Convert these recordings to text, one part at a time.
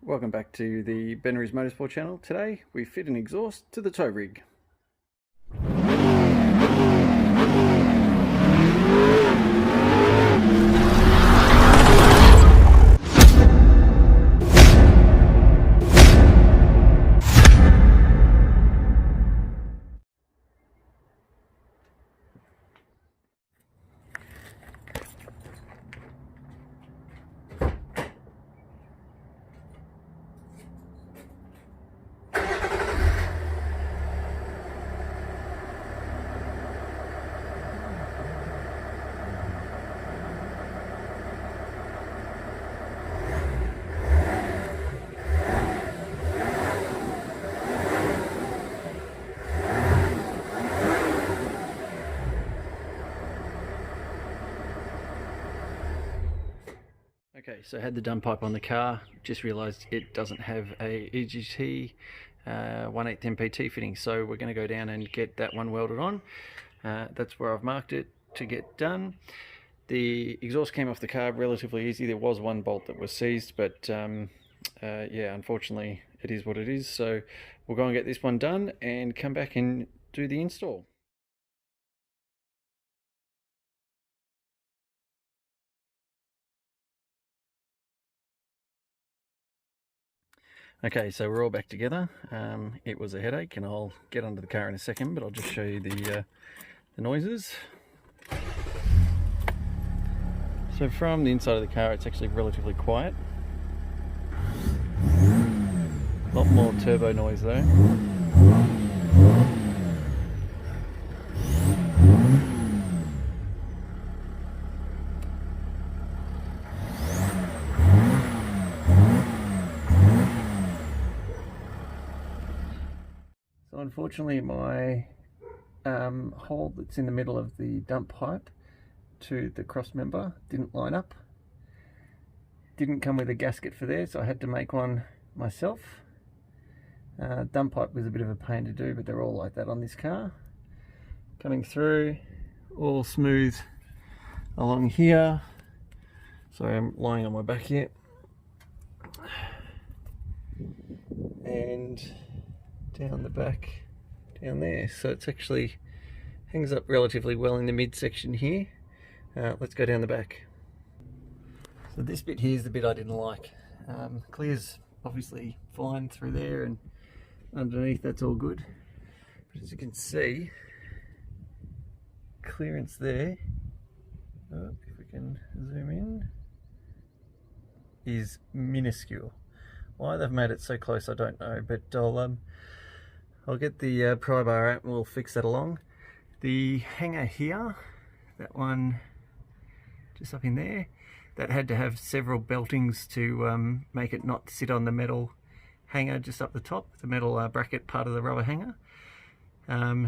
Welcome back to the Bennery's Motorsport channel. Today we fit an exhaust to the tow rig. Okay, so I had the dump pipe on the car, just realised it doesn't have a EGT 1/8 MPT fitting, so we're going to go down and get that one welded on. That's where I've marked it to get done. The exhaust came off the car relatively easy. There was one bolt that was seized, but yeah, unfortunately it is what it is. So we'll go and get this one done and come back and do the install. Okay, so we're all back together. It was a headache, and I'll get under the car in a second, but I'll just show you the noises. So from the inside of the car, it's actually relatively quiet. A lot more turbo noise though. So unfortunately my hole that's in the middle of the dump pipe to the cross member didn't line up. Didn't come with a gasket for there, so I had to make one myself. Dump pipe was a bit of a pain to do, but they're all like that on this car. Coming through, all smooth along here. Sorry, I'm lying on my back here. And down the back, down there. So it's actually hangs up relatively well in the midsection here. Let's go down the back. So this bit here is the bit I didn't like. Clear's obviously fine through there, and underneath that's all good. But as you can see, clearance there, if we can zoom in, is minuscule. Why they've made it so close I don't know, but I'll get the pry bar out and we'll fix that along. The hanger here, that one just up in there, that had to have several beltings to make it not sit on the metal hanger just up the top, the metal bracket part of the rubber hanger.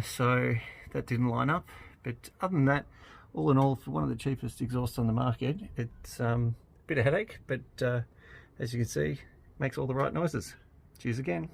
So that didn't line up, but other than that, all in all, for one of the cheapest exhausts on the market, it's a bit of headache, but as you can see, makes all the right noises. Cheers again.